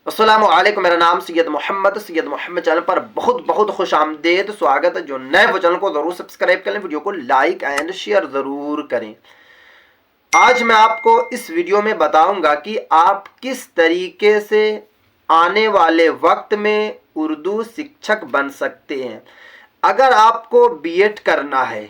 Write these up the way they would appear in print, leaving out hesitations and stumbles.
अस्सलामु अलैकुम। मेरा नाम सैयद मोहम्मद चैनल पर बहुत बहुत खुश आमदेद स्वागत है। जो नए वो चैनल को ज़रूर सब्सक्राइब करें, वीडियो को लाइक एंड शेयर ज़रूर करें। आज मैं आपको इस वीडियो में बताऊंगा कि आप किस तरीके से आने वाले वक्त में उर्दू शिक्षक बन सकते हैं। अगर आपको बीएड करना है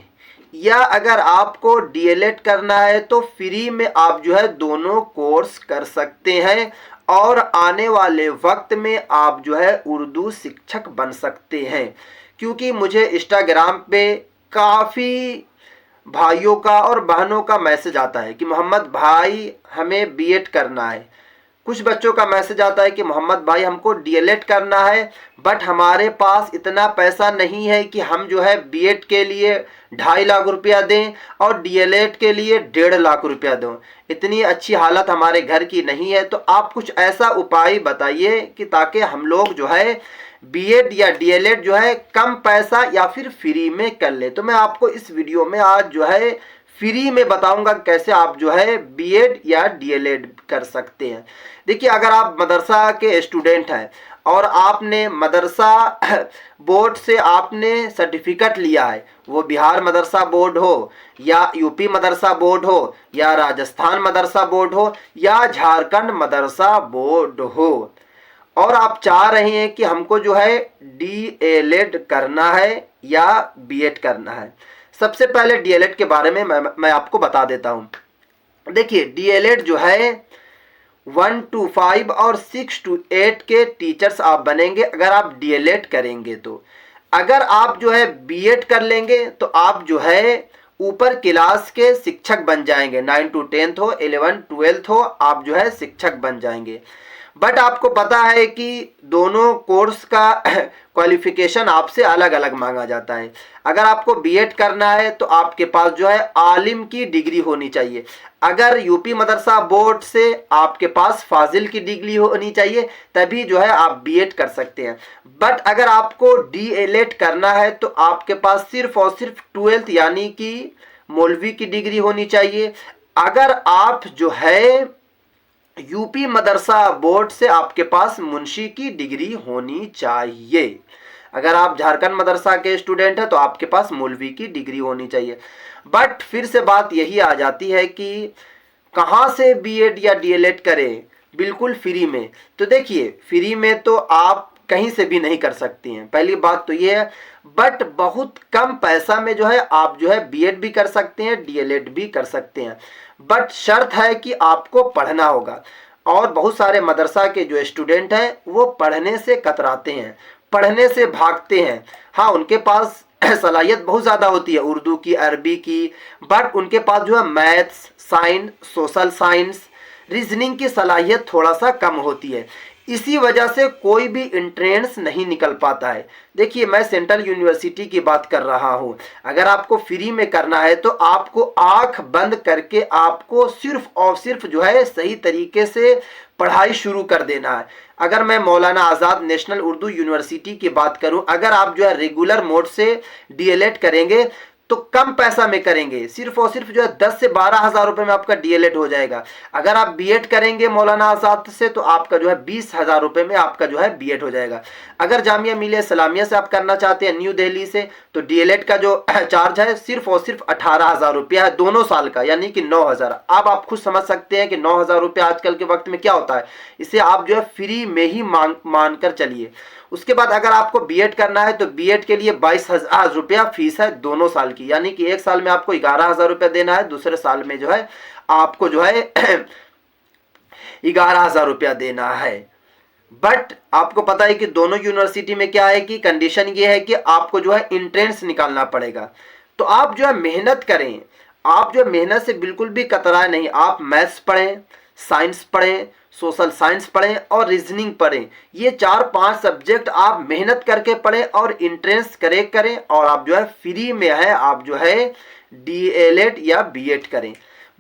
या अगर आपको डीएलएड करना है तो फ्री में आप जो है दोनों कोर्स कर सकते हैं और आने वाले वक्त में आप जो है उर्दू शिक्षक बन सकते हैं। क्योंकि मुझे इंस्टाग्राम पे काफ़ी भाइयों का और बहनों का मैसेज आता है कि मोहम्मद भाई हमें बीएड करना है। कुछ बच्चों का मैसेज आता है कि मोहम्मद भाई हमको डीएलएड करना है, बट हमारे पास इतना पैसा नहीं है कि हम जो है बीएड के लिए 2.5 लाख रुपया दें और डीएलएड के लिए 1.5 लाख रुपया दें। इतनी अच्छी हालत हमारे घर की नहीं है। तो आप कुछ ऐसा उपाय बताइए कि ताकि हम लोग जो है बीएड या डीएलएड जो है कम पैसा या फिर फ्री में कर ले। तो मैं आपको इस वीडियो में आज जो है फ्री में बताऊंगा कैसे आप जो है बीएड या डीएलएड कर सकते हैं। देखिए, अगर आप मदरसा के स्टूडेंट हैं और आपने मदरसा बोर्ड से आपने सर्टिफिकेट लिया है, वो बिहार मदरसा बोर्ड हो या यूपी मदरसा बोर्ड हो या राजस्थान मदरसा बोर्ड हो या झारखंड मदरसा बोर्ड हो, और आप चाह रहे हैं कि हमको जो है डीएलएड करना है या बीएड करना है। सबसे पहले डीएलएड के बारे में मैं आपको बता देता हूं। देखिए, डीएलएड जो है 1 to 5 और 6 to 8 के टीचर्स आप बनेंगे अगर आप डीएलएड करेंगे। तो अगर आप जो है बीएड कर लेंगे तो आप जो है ऊपर क्लास के शिक्षक बन जाएंगे। 9 to 10 हो, 11 12 हो, आप जो है शिक्षक बन जाएंगे। बट आपको पता है कि दोनों कोर्स का क्वालिफिकेशन आपसे अलग अलग मांगा जाता है। अगर आपको बीएड करना है तो आपके पास जो है आलिम की डिग्री होनी चाहिए। अगर यूपी मदरसा बोर्ड से आपके पास फाजिल की डिग्री होनी चाहिए, तभी जो है आप बीएड कर सकते हैं। बट अगर आपको डीएलएड करना है तो आपके पास सिर्फ और सिर्फ 12th यानी कि मौलवी की डिग्री होनी चाहिए। अगर आप जो है यूपी मदरसा बोर्ड से आपके पास मुंशी की डिग्री होनी चाहिए। अगर आप झारखंड मदरसा के स्टूडेंट हैं तो आपके पास मौलवी की डिग्री होनी चाहिए। बट फिर से बात यही आ जाती है कि कहाँ से बीएड या डीएलएड करें बिल्कुल फ्री में। तो देखिए, फ्री में तो आप कहीं से भी नहीं कर सकती हैं, पहली बात तो ये है। बट बहुत कम पैसा में जो है आप जो है बीएड भी कर सकते हैं, डीएलएड भी कर सकते हैं। बट शर्त है कि आपको पढ़ना होगा। और बहुत सारे मदरसा के जो स्टूडेंट हैं वो पढ़ने से कतराते हैं, पढ़ने से भागते हैं। हाँ, उनके पास सलाहियत बहुत ज़्यादा होती है उर्दू की, अरबी की, बट उनके पास जो है maths, science, social science, reasoning की सलाहियत थोड़ा सा कम होती है। इसी वजह से कोई भी एंट्रेंस नहीं निकल पाता है। देखिए, मैं सेंट्रल यूनिवर्सिटी की बात कर रहा हूँ। अगर आपको फ्री में करना है तो आपको आंख बंद करके आपको सिर्फ और सिर्फ जो है सही तरीके से पढ़ाई शुरू कर देना है। अगर मैं मौलाना आज़ाद नेशनल उर्दू यूनिवर्सिटी की बात करूं, अगर आप जो है रेगुलर मोड से डीएलएड करेंगे तो कम पैसा में करेंगे, सिर्फ और सिर्फ जो है 10 से 12 हज़ार रुपये में आपका डीएलएड हो जाएगा। अगर आप बीएड करेंगे मौलाना आज़ाद से तो आपका जो है 20 हज़ार रुपये में आपका जो है बीएड हो जाएगा। अगर जामिया मिलिया इस्लामिया से आप करना चाहते हैं न्यू दिल्ली से, तो डीएलएड का जो चार्ज है सिर्फ और सिर्फ 18 हज़ार रुपया है दोनों साल का, यानी कि 9 हज़ार। अब आप खुद समझ सकते हैं कि 9 हज़ार रुपया आजकल के वक्त में क्या होता है। इसे आप जो है फ्री में ही मान कर चलिए। उसके बाद अगर आपको बीएड करना है तो बीएड के लिए 22 हज़ार रुपया फीस है दोनों साल की, यानी कि एक साल में आपको 11 हज़ार रुपया देना है, दूसरे साल में जो है आपको जो है 11 हज़ार रुपया देना है। बट आपको पता है कि दोनों यूनिवर्सिटी में क्या है कि कंडीशन ये है कि आपको जो है एंट्रेंस निकालना पड़ेगा। तो आप जो है मेहनत करें, आप जो मेहनत से बिल्कुल भी कतराए नहीं। आप मैथ्स पढ़ें, साइंस पढ़ें, सोशल साइंस पढ़ें और रीजनिंग पढ़ें। ये 4-5 सब्जेक्ट आप मेहनत करके पढ़ें और एंट्रेंस करें और आप जो है फ्री में है आप जो है डीएलएड या बीएड करें।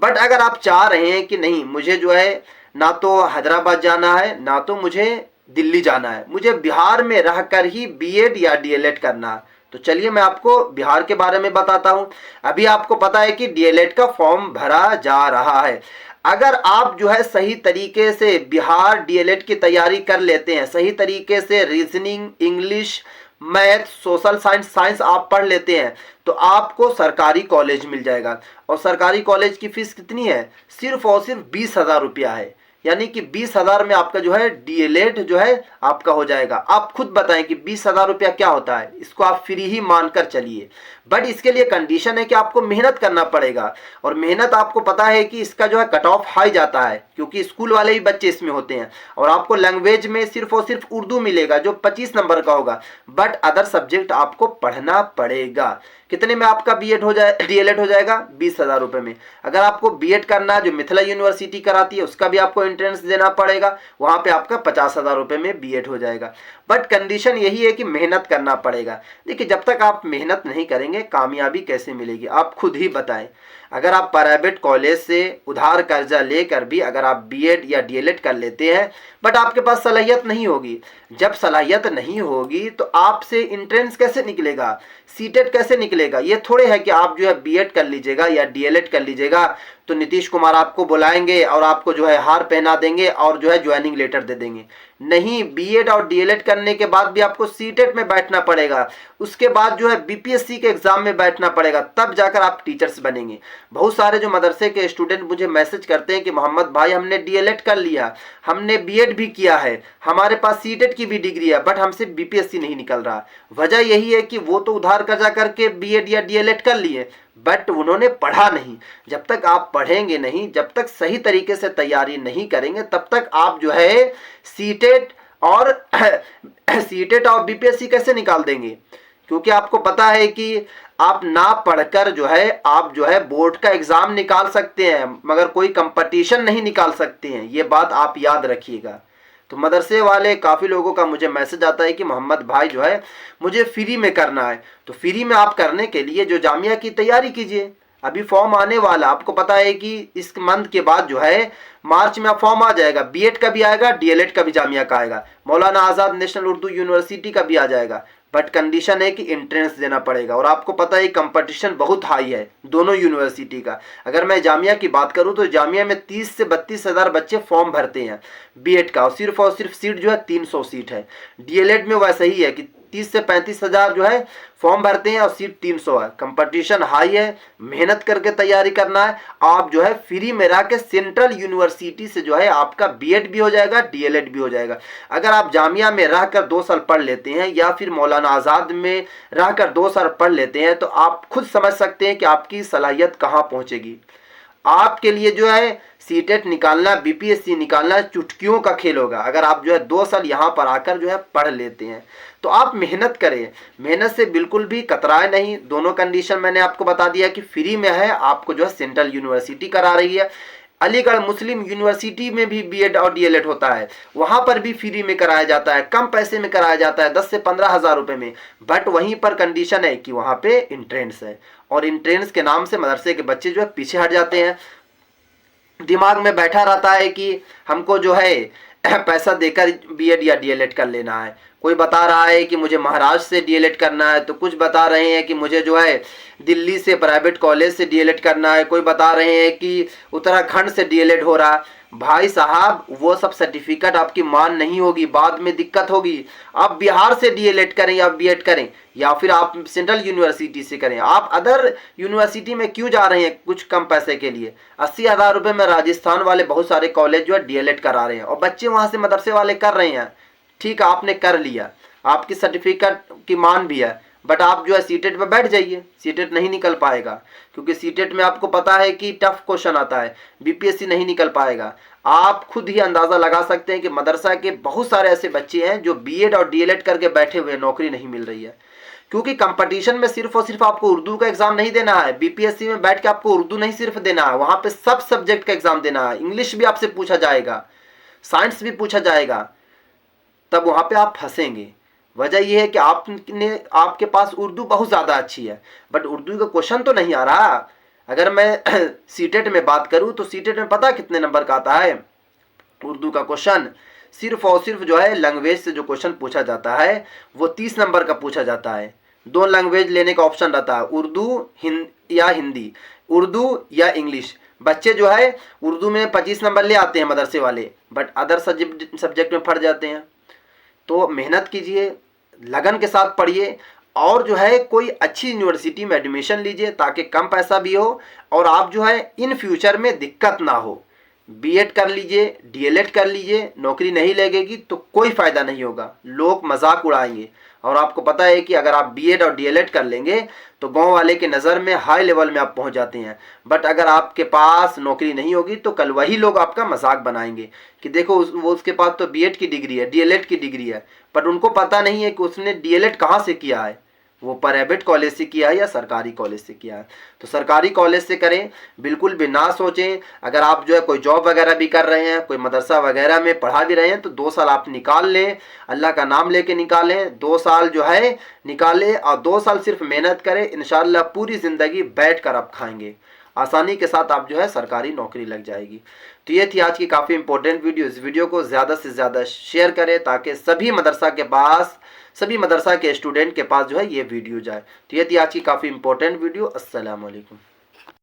बट अगर आप चाह रहे हैं कि नहीं, मुझे जो है ना तो हैदराबाद जाना है ना तो मुझे दिल्ली जाना है, मुझे बिहार में रहकर ही बीएड या डीएलएड करना है, तो चलिए मैं आपको बिहार के बारे में बताता हूं। अभी आपको पता है कि डीएलएड का फॉर्म भरा जा रहा है। अगर आप जो है सही तरीके से बिहार डीएलएड की तैयारी कर लेते हैं, सही तरीके से reasoning, English, math, social science, science आप पढ़ लेते हैं, तो आपको सरकारी कॉलेज मिल जाएगा। और सरकारी कॉलेज की फीस कितनी है? सिर्फ और सिर्फ 20,000 रुपया है। यानी कि 20,000 में आपका जो है डीएलएड जो है आपका हो जाएगा। आप खुद बताएं कि 20,000 रुपया क्या होता है, इसको आप फ्री ही मानकर चलिए। बट इसके लिए कंडीशन है कि आपको मेहनत करना पड़ेगा, और मेहनत आपको पता है कि इसका जो है कट ऑफ हाई जाता है, क्योंकि स्कूल वाले ही बच्चे इसमें होते हैं। और आपको लैंग्वेज में सिर्फ और सिर्फ उर्दू मिलेगा जो 25 नंबर का होगा, बट अदर सब्जेक्ट आपको पढ़ना पड़ेगा। कितने में आपका बीएड हो जाए, डीएलएड हो जाएगा? 20,000 रुपये में। अगर आपको बीएड करना है, जो मिथिला यूनिवर्सिटी कराती है, उसका भी आपको एंट्रेंस देना पड़ेगा, वहां पे आपका 50,000 रुपये में बीएड हो जाएगा। बट कंडीशन यही है कि मेहनत करना पड़ेगा। देखिए, जब तक आप मेहनत नहीं करेंगे कामयाबी कैसे मिलेगी, आप खुद ही बताएं। अगर आप प्राइवेट कॉलेज से उधार कर्जा लेकर भी अगर आप बीएड या डीएलएड कर लेते हैं, बट आपके पास सलाहियत नहीं होगी, जब सलाहियत नहीं होगी तो आपसे एंट्रेंस कैसे निकलेगा, सीटेट कैसे निकलेगा? ये थोड़े है कि आप जो है बीएड कर लीजिएगा या डीएलएड कर लीजिएगा तो नीतीश कुमार आपको बुलाएंगे और आपको जो है हार पहना देंगे और जो है ज्वाइनिंग लेटर दे देंगे। नहीं, बीएड और डीएलएड करने के बाद भी आपको सीटेट में बैठना पड़ेगा, उसके बाद जो है बीपीएससी के एग्जाम में बैठना पड़ेगा, तब जाकर आप टीचर्स बनेंगे। बहुत सारे जो मदरसे के स्टूडेंट मुझे मैसेज करते हैं कि मोहम्मद भाई हमने डीएलएड कर लिया, हमने बीएड भी किया है, हमारे पास सीटेट की भी डिग्री है, बट हमसे बीपीएससी नहीं निकल रहा। वजह यही है कि वो तो उधार कर्जा करके बीएड या डीएलएड कर लिए, बट उन्होंने पढ़ा नहीं। जब तक आप पढ़ेंगे नहीं, जब तक सही तरीके से तैयारी नहीं करेंगे, तब तक आप जो है सीटेट और सीटेट और बीपीएससी कैसे निकाल देंगे? क्योंकि आपको पता है कि आप ना पढ़कर जो है आप जो है बोर्ड का एग्जाम निकाल सकते हैं, मगर कोई कंपटीशन नहीं निकाल सकते हैं। ये बात आप याद रखिएगा। तो मदरसे वाले काफ़ी लोगों का मुझे मैसेज आता है कि मोहम्मद भाई जो है मुझे फ्री में करना है। तो फ्री में आप करने के लिए जो जामिया की तैयारी कीजिए, अभी फॉर्म आने वाला, आपको पता है कि इस मंथ के बाद जो है मार्च में फॉर्म आ जाएगा, बीएड का भी आएगा, डीएलएड का भी जामिया का आएगा, मौलाना आज़ाद नेशनल उर्दू यूनिवर्सिटी का भी आ जाएगा। बट कंडीशन है कि एंट्रेंस देना पड़ेगा, और आपको पता है कंपटीशन बहुत हाई है दोनों यूनिवर्सिटी का। अगर मैं जामिया की बात करूं तो जामिया में 30 से 32,000 बच्चे फॉर्म भरते हैं बीएड का, और सिर्फ सीट जो है 300 सीट है। डीएलएड में वैसा ही है कि 30 से 35,000 जो है फॉर्म भरते हैं और सीट 300 है। कंपटीशन हाई है, मेहनत करके तैयारी करना है। आप जो है फ्री में रह के सेंट्रल यूनिवर्सिटी से जो है आपका बीएड भी हो जाएगा, डीएलएड भी हो जाएगा। अगर आप जामिया में रहकर 2 साल पढ़ लेते हैं या फिर मौलाना आज़ाद में रहकर 2 साल पढ़ लेते हैं, तो आप खुद समझ सकते हैं कि आपकी सलाहियत कहाँ पहुँचेगी। आपके लिए जो है सीटेट निकालना, बीपीएससी निकालना चुटकियों का खेल होगा। अगर आप जो है 2 साल यहाँ पर आकर जो है पढ़ लेते हैं, तो आप मेहनत करें, मेहनत से बिल्कुल भी कतराए नहीं। दोनों कंडीशन मैंने आपको बता दिया कि फ्री में है, आपको जो है सेंट्रल यूनिवर्सिटी करा रही है। अलीगढ़ मुस्लिम यूनिवर्सिटी में भी बीएड और डीएलएड होता है, वहाँ पर भी फ्री में कराया जाता है, कम पैसे में कराया जाता है, 10 से 15,000 रुपये में। बट वहीं पर कंडीशन है कि वहाँ पे इंट्रेंस है, और इंट्रेंस के नाम से मदरसे के बच्चे जो है पीछे हट जाते हैं। दिमाग में बैठा रहता है कि हमको जो है पैसा देकर बीएड या डीएलएड कर लेना है। कोई बता रहा है कि मुझे महाराष्ट्र से डीएलएड करना है, तो कुछ बता रहे हैं कि मुझे जो है दिल्ली से प्राइवेट कॉलेज से डीएलएड करना है, कोई बता रहे हैं कि उत्तराखंड से डीएलएड हो रहा। भाई साहब, वो सब सर्टिफिकेट आपकी मान नहीं होगी, बाद में दिक्कत होगी। आप बिहार से डीएलएड करें या बीएड करें, या फिर आप सेंट्रल यूनिवर्सिटी से करें, आप अदर यूनिवर्सिटी में क्यों जा रहे हैं कुछ कम पैसे के लिए? 80,000 रुपये में राजस्थान वाले बहुत सारे कॉलेज जो है डीएलएड करा रहे हैं, और बच्चे वहाँ से मदरसे वाले कर रहे हैं। ठीक है, आपने कर लिया, आपकी सर्टिफिकेट की मान भी है, बट आप जो है सीटेट पे बैठ जाइए, सीटेट नहीं निकल पाएगा, क्योंकि सीटेट में आपको पता है कि टफ क्वेश्चन आता है, बीपीएससी नहीं निकल पाएगा। आप खुद ही अंदाज़ा लगा सकते हैं कि मदरसा के बहुत सारे ऐसे बच्चे हैं जो बीएड और डीएलएड करके बैठे हुए, नौकरी नहीं मिल रही है। क्योंकि कंपटीशन में सिर्फ और सिर्फ आपको उर्दू का एग्जाम नहीं देना है, बीपीएससी में बैठ के आपको उर्दू नहीं सिर्फ देना है, वहाँ पे सब सब्जेक्ट का एग्जाम देना है। इंग्लिश भी आपसे पूछा जाएगा, साइंस भी पूछा जाएगा, तब वहाँ पे आप फंसेंगे। वजह यह है कि आपके पास उर्दू बहुत ज़्यादा अच्छी है, बट उर्दू का क्वेश्चन तो नहीं आ रहा। अगर मैं सीटेट में बात करूँ तो सीटेट में पता कितने नंबर का आता है उर्दू का क्वेश्चन? सिर्फ और सिर्फ जो है लैंग्वेज से जो क्वेश्चन पूछा जाता है वो 30 नंबर का पूछा जाता है। 2 लैंग्वेज लेने का ऑप्शन रहता है, उर्दू या हिंदी, उर्दू या इंग्लिश। बच्चे जो है उर्दू में 25 नंबर ले आते हैं मदरसे वाले, बट अदर सब्जेक्ट में फट जाते हैं। तो मेहनत कीजिए, लगन के साथ पढ़िए, और जो है कोई अच्छी यूनिवर्सिटी में एडमिशन लीजिए ताकि कम पैसा भी हो और आप जो है इन फ्यूचर में दिक्कत ना हो। बीएड कर लीजिए, डीएलएड कर लीजिए, नौकरी नहीं लगेगी तो कोई फ़ायदा नहीं होगा, लोग मजाक उड़ाएंगे। और आपको पता है कि अगर आप बीएड और डीएलएड कर लेंगे तो गांव वाले के नज़र में हाई लेवल में आप पहुंच जाते हैं, बट अगर आपके पास नौकरी नहीं होगी तो कल वही लोग आपका मजाक बनाएंगे कि देखो वो उसके पास तो बीएड की डिग्री है, डीएलएड की डिग्री है, बट उनको पता नहीं है कि उसने डीएलएड कहाँ से किया है, वो प्राइवेट कॉलेज से किया है या सरकारी कॉलेज से किया है। तो सरकारी कॉलेज से करें, बिल्कुल भी ना सोचें। अगर आप जो है कोई जॉब वगैरह भी कर रहे हैं, कोई मदरसा वगैरह में पढ़ा भी रहे हैं, तो 2 साल आप निकाल लें, अल्लाह का नाम लेके निकालें, 2 साल जो है निकालें और 2 साल सिर्फ मेहनत करें। इंशाअल्लाह पूरी ज़िंदगी बैठ कर आप खाएंगे, आसानी के साथ आप जो है सरकारी नौकरी लग जाएगी। तो ये थी आज की काफ़ी इंपॉर्टेंट वीडियो। इस वीडियो को ज़्यादा से ज़्यादा शेयर करें ताकि सभी मदरसा के स्टूडेंट के पास जो है ये वीडियो जाए। तो ये थी आज की काफ़ी इंपॉर्टेंट वीडियो। अस्सलाम वालेकुम।